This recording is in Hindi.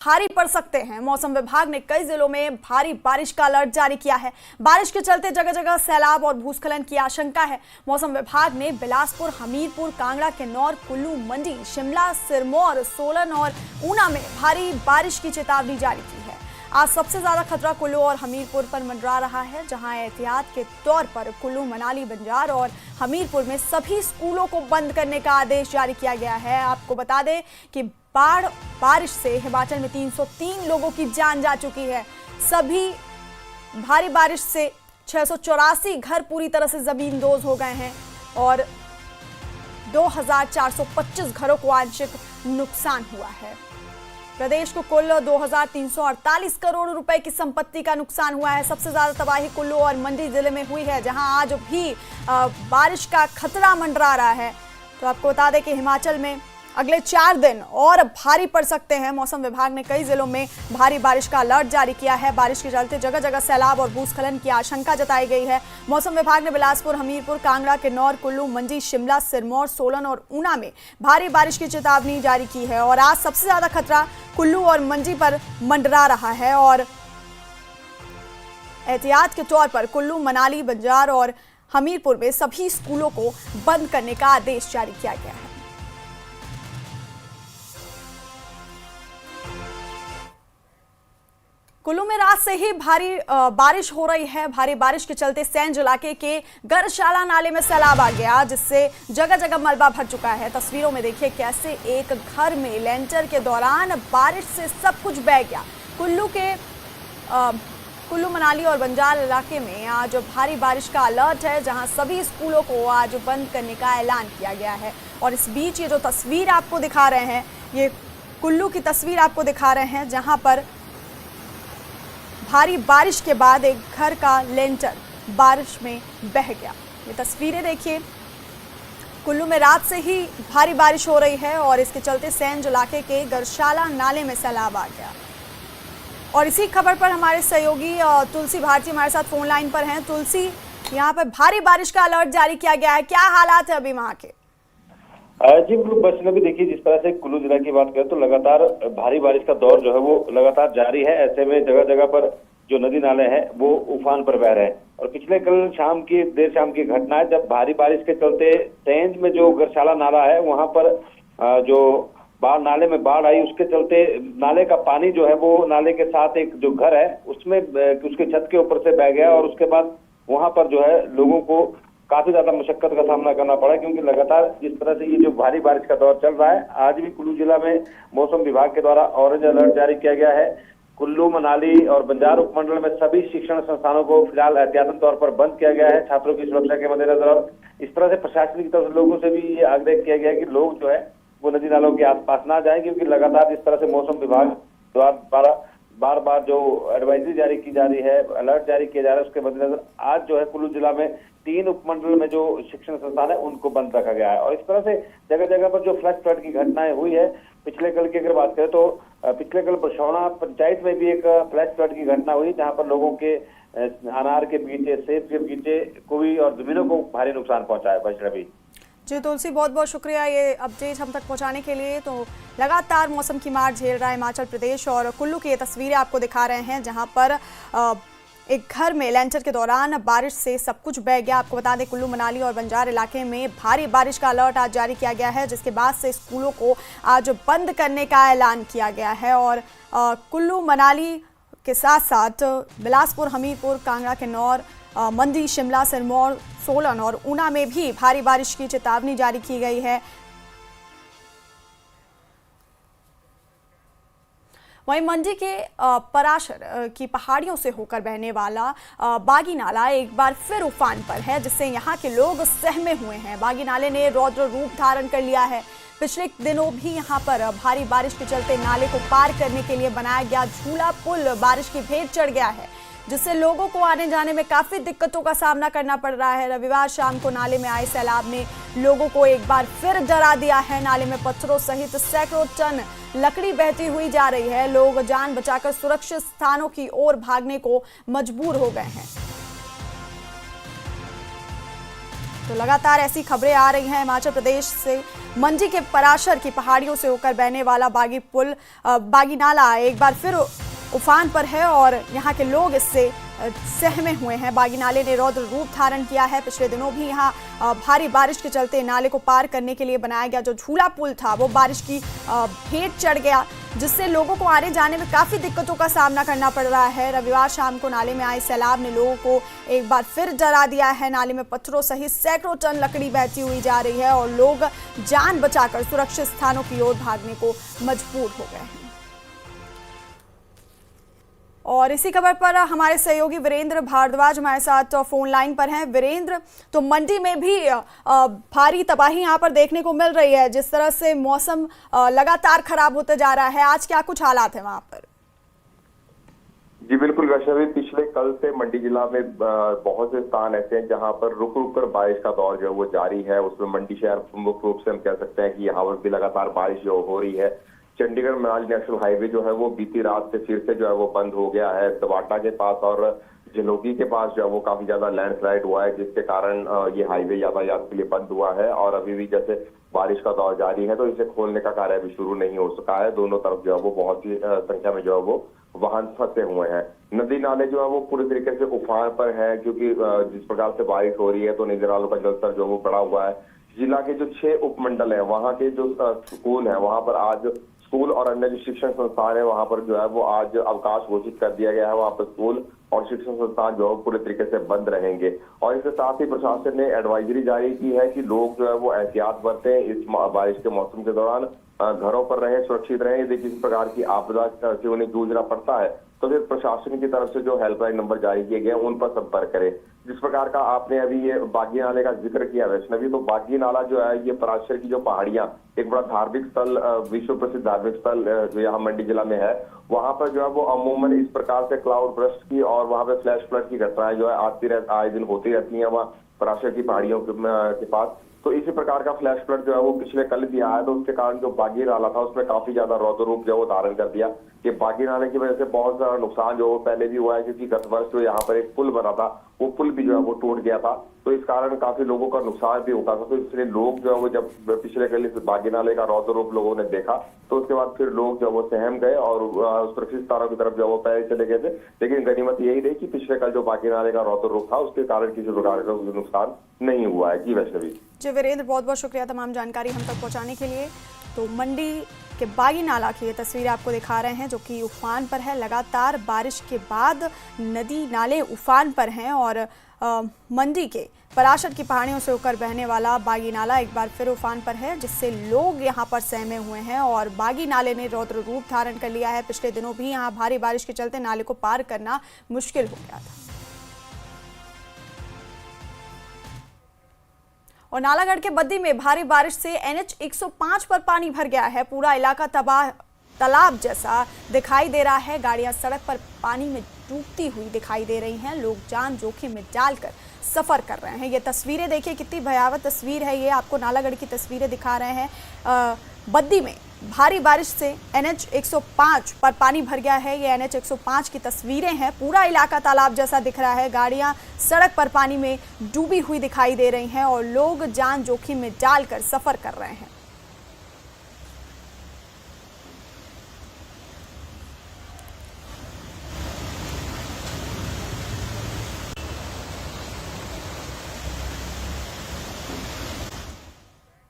भारी पड़ सकते हैं। मौसम विभाग ने कई जिलों में भारी बारिश का अलर्ट जारी किया है। बारिश के चलते जगह जगह सैलाब और भूस्खलन की आशंका है। मौसम विभाग ने बिलासपुर, हमीरपुर, कांगड़ा, किन्नौर, कुल्लू, मंडी, शिमला, सिरमौर, सोलन और ऊना में भारी बारिश की चेतावनी जारी की है। आज सबसे ज्यादा खतरा कुल्लू और हमीरपुर पर मंडरा रहा है, जहां एहतियात के तौर पर कुल्लू, मनाली, बंजार और हमीरपुर में सभी स्कूलों को बंद करने का आदेश जारी किया गया है। आपको बता दें कि बारिश से हिमाचल में 303 लोगों की जान जा चुकी है। सभी भारी बारिश से 684 घर पूरी तरह से जमींदोज हो गए हैं और 2425 घरों को आंशिक नुकसान हुआ है। प्रदेश को कुल 2348 करोड़ रुपए की संपत्ति का नुकसान हुआ है। सबसे ज्यादा तबाही कुल्लू और मंडी जिले में हुई है, जहां आज भी बारिश का खतरा मंडरा रहा है। तो आपको बता दें कि हिमाचल में अगले 4 दिन और भारी पड़ सकते हैं। मौसम विभाग ने कई जिलों में भारी बारिश का अलर्ट जारी किया है। बारिश के चलते जगह जगह सैलाब और भूस्खलन की आशंका जताई गई है। मौसम विभाग ने बिलासपुर, हमीरपुर, कांगड़ा, किन्नौर, कुल्लू, मंडी, शिमला, सिरमौर, सोलन और ऊना में भारी बारिश की चेतावनी जारी की है और आज सबसे ज्यादा खतरा कुल्लू और मंडी पर मंडरा रहा है और एहतियात के तौर पर कुल्लू, मनाली, बंजार और हमीरपुर में सभी स्कूलों को बंद करने का आदेश जारी किया गया है। कुल्लू में रात से ही भारी बारिश हो रही है। भारी बारिश के चलते सैंज इलाके के गरशाला नाले में सैलाब आ गया, जिससे जगह जगह मलबा भर चुका है। तस्वीरों में देखिए कैसे एक घर में लेंटर के दौरान बारिश से सब कुछ बह गया। कुल्लू, मनाली और बंजार इलाके में आज भारी बारिश का अलर्ट है, जहां सभी स्कूलों को आज बंद करने का ऐलान किया गया है। और इस बीच ये जो तस्वीर आपको दिखा रहे हैं, ये कुल्लू की तस्वीर आपको दिखा रहे हैं, जहां पर भारी बारिश के बाद एक घर का लेंटर बारिश में बह गया। ये तस्वीरें देखिए, कुल्लू में रात से ही भारी बारिश हो रही है और इसके चलते सैंज इलाके के गरशाला नाले में सैलाब आ गया। और इसी खबर पर हमारे सहयोगी तुलसी भारती हमारे साथ फोन लाइन पर हैं। तुलसी, यहाँ पर भारी बारिश का अलर्ट जारी किया गया है, क्या हालात है अभी वहाँ के? जी बस अभी देखिए, जिस तरह से कुल्लू जिला की बात करें तो लगातार भारी बारिश का दौर जो है वो लगातार जारी है। ऐसे में जगह जगह पर जो नदी नाले हैं वो उफान पर बह रहे हैं। और पिछले कल देर शाम की घटना है, जब भारी बारिश के चलते सैंज में जो गरशाला नाला है वहां पर जो नाले में बाढ़ आई, उसके चलते नाले का पानी जो है वो नाले के साथ एक जो घर है उसमें उसके छत के ऊपर से बह गया और उसके बाद वहां पर जो है लोगों को काफी ज्यादा मुशक्कत का सामना करना पड़ा, क्योंकि लगातार जिस तरह से ये जो भारी बारिश का दौर चल रहा है, आज भी कुल्लू जिला में मौसम विभाग के द्वारा ऑरेंज अलर्ट जारी किया गया है। कुल्लू, मनाली और बंजार उपमंडल में सभी शिक्षण संस्थानों को फिलहाल एहतियातन तौर पर बंद किया गया है, छात्रों की सुरक्षा के मद्देनजर। और इस तरह से प्रशासन की तरफ से लोगों से भी ये आग्रह किया गया कि लोग जो है वो नदी नालों के आसपास ना जाएं, क्योंकि लगातार जिस तरह से मौसम विभाग द्वारा बार बार जो एडवाइजरी जारी की जा रही है, अलर्ट जारी किया जा रहा है, उसके मद्देनजर आज जो है कुल्लू जिला में 3 उपमंडल में जो शिक्षण संस्थान है उनको बंद रखा गया है। और इस तरह से जगह जगह पर जो फ्लड फ्लड की घटनाएं हुई है, पिछले कल की अगर बात करें तो पिछले कल बरसौना पंचायत में भी एक फ्लैश फ्लड की घटना हुई, जहां पर लोगों के अनार के बगीचे, सेब के बगीचे को भी और जमीनों को भारी नुकसान पहुंचा है। वैष्णवी जी, तुलसी बहुत बहुत शुक्रिया ये अपडेट हम तक पहुंचाने के लिए। तो लगातार मौसम की मार झेल रहा है हिमाचल प्रदेश और कुल्लू की ये तस्वीरें आपको दिखा रहे हैं, जहां पर एक घर में लेंटर के दौरान बारिश से सब कुछ बह गया। आपको बता दें कुल्लू, मनाली और बंजार इलाके में भारी बारिश का अलर्ट आज जारी किया गया है, जिसके बाद से स्कूलों को आज बंद करने का ऐलान किया गया है। और कुल्लू, मनाली के साथ साथ बिलासपुर, हमीरपुर, कांगड़ा, किन्नौर, मंडी, शिमला, सिरमौर, सोलन और ऊना में भी भारी बारिश की चेतावनी जारी की गई है। वहीं मंडी के पराशर की पहाड़ियों से होकर बहने वाला बागी नाला एक बार फिर उफान पर है, जिससे यहाँ के लोग सहमे हुए हैं। बागी नाले ने रौद्र रूप धारण कर लिया है। पिछले दिनों भी यहाँ पर भारी बारिश के चलते नाले को पार करने के लिए बनाया गया झूला पुल बारिश की भेंट चढ़ गया है, जिससे लोगों को आने जाने में काफी दिक्कतों का सामना करना पड़ रहा है। रविवार शाम को नाले में आए सैलाब ने लोगों को एक बार फिर डरा दिया है। नाले में पत्थरों सहित सैकड़ों टन लकड़ी बहती हुई जा रही है। लोग जान बचाकर सुरक्षित स्थानों की ओर भागने को मजबूर हो गए हैं। तो लगातार ऐसी खबरें आ रही हैं हिमाचल प्रदेश से। मंडी के पराशर की पहाड़ियों से होकर बहने वाला बागी नाला एक बार फिर उफान पर है और यहाँ के लोग इससे सहमे हुए हैं। बागी नाले ने रौद्र रूप धारण किया है। पिछले दिनों भी यहाँ भारी बारिश के चलते नाले को पार करने के लिए बनाया गया जो झूला पुल था वो बारिश की भेंट चढ़ गया, जिससे लोगों को आने जाने में काफ़ी दिक्कतों का सामना करना पड़ रहा है। रविवार शाम को नाले में आए सैलाब ने लोगों को एक बार फिर डरा दिया है। नाले में पत्थरों सहित सैकड़ों टन लकड़ी बहती हुई जा रही है और लोग जान बचाकर सुरक्षित स्थानों की ओर भागने को मजबूर हो गए हैं। और इसी खबर पर हमारे सहयोगी वीरेंद्र भारद्वाज हमारे साथ फोन लाइन पर हैं। वीरेंद्र, तो मंडी में भी भारी तबाही यहाँ पर देखने को मिल रही है। जिस तरह से मौसम लगातार खराब होते जा रहा है, आज क्या कुछ हालात है वहाँ पर? जी बिल्कुल वैष्णवी, पिछले कल से मंडी जिला में बहुत से स्थान ऐसे हैं जहां पर रुक रुक कर बारिश का दौर जो है वो जारी है। उसमें मंडी शहर मुख्य रूप से हम कह सकते हैं कि यहाँ पर भी लगातार बारिश जो हो रही है। चंडीगढ़ मनाली नेशनल हाईवे जो है वो बीती रात से फिर से जो है वो बंद हो गया है। दवाटा के पास और झलोगी के पास जो है वो काफी ज्यादा लैंडस्लाइड हुआ है, जिसके कारण ये हाईवे यातायात के लिए बंद हुआ है और अभी भी जैसे बारिश का दौर जारी है तो इसे खोलने का कार्य भी शुरू नहीं हो सका है। दोनों तरफ जो है वो बहुत ही संख्या में जो है वो वाहन फंसे हुए हैं। नदी नाले जो है वो पूरी तरीके से उफान पर है, क्योंकि जिस प्रकार से बारिश हो रही है तो नदी नालों का जलस्तर जो वो बढ़ा हुआ है। जिला के जो 6 उपमंडल है वहाँ के जो स्कूल है वहाँ पर आज स्कूल और अन्य जो शिक्षण संस्थान है वहाँ पर जो है वो आज अवकाश घोषित कर दिया गया है। वहाँ पर स्कूल और शिक्षण संस्थान जो है पूरे तरीके से बंद रहेंगे और इसके साथ ही प्रशासन ने एडवाइजरी जारी की है कि लोग जो है वो एहतियात बरतें, इस बारिश के मौसम के दौरान घरों पर रहें, सुरक्षित रहें। यदि किसी प्रकार की आपदा से उन्हें जूझना पड़ता है तो फिर प्रशासन की तरफ से जो हेल्पलाइन नंबर जारी किए गए उन पर संपर्क करें। जिस प्रकार का आपने अभी ये बागी नाले का जिक्र किया वैष्णवी, तो बागी नाला जो है ये पराशर की जो पहाड़ियां, एक बड़ा धार्मिक स्थल, विश्व प्रसिद्ध धार्मिक स्थल जो यहाँ मंडी जिला में है, वहां पर जो है वो अमूमन इस प्रकार से क्लाउड बर्स्ट की और वहां पे फ्लैश फ्लड की घटनाएं जो है आए दिन होती रहती है वहाँ पराशर की पहाड़ियों के पास। तो इसी प्रकार का फ्लैश फ्लड जो है वो पिछले कल भी आया, तो उसके कारण जो बागी नाला था उसमें काफी ज्यादा रौद्र रूप जो वो धारण कर दिया। ये बागी नाले की वजह से बहुत सारा नुकसान जो पहले भी हुआ है, क्योंकि गत वर्ष जो यहाँ पर एक पुल बना था वो पुल भी जो है वो टूट गया था, तो इस कारण काफी लोगों का नुकसान भी होता था। तो इसलिए लोग जो है वो जब पिछले कल इस बागी नाले का रौद्र रूप लोगों ने देखा तो उसके बाद फिर लोग जो वो सहम गए और सुरक्षित स्थानों की तरफ जो वो पहले चले गए थे। लेकिन गनीमत यही रही कि पिछले कल जो बागी नाले का रौद्र रूप था उसके कारण किसी प्रकार का नुकसान नहीं हुआ है। जी वैष्णवी। जी वीरेंद्र, बहुत बहुत शुक्रिया तमाम जानकारी हम तक पहुंचाने के लिए। तो मंडी के बागी नाला की ये तस्वीरें आपको दिखा रहे हैं जो कि उफान पर है। लगातार बारिश के बाद नदी नाले उफान पर हैं और मंडी के पराशर की पहाड़ियों से होकर बहने वाला बागी नाला एक बार फिर उफान पर है, जिससे लोग यहां पर सहमे हुए हैं और बागी नाले ने रौद्र रूप धारण कर लिया है। पिछले दिनों भी यहां भारी बारिश के चलते नाले को पार करना मुश्किल हो गया था। और नालागढ़ के बद्दी में भारी बारिश से NH 105 पर पानी भर गया है। पूरा इलाका तालाब जैसा दिखाई दे रहा है। गाड़ियां सड़क पर पानी में डूबती हुई दिखाई दे रही हैं। लोग जान जोखिम में डालकर सफर कर रहे हैं। ये तस्वीरें देखिए, कितनी भयावह तस्वीर है ये। आपको नालागढ़ की तस्वीरें दिखा रहे हैं। बद्दी में भारी बारिश से NH 105 पर पानी भर गया है। ये NH 105 की तस्वीरें हैं। पूरा इलाका तालाब जैसा दिख रहा है। गाड़ियां सड़क पर पानी में डूबी हुई दिखाई दे रही हैं और लोग जान जोखिम में डालकर सफर कर रहे हैं।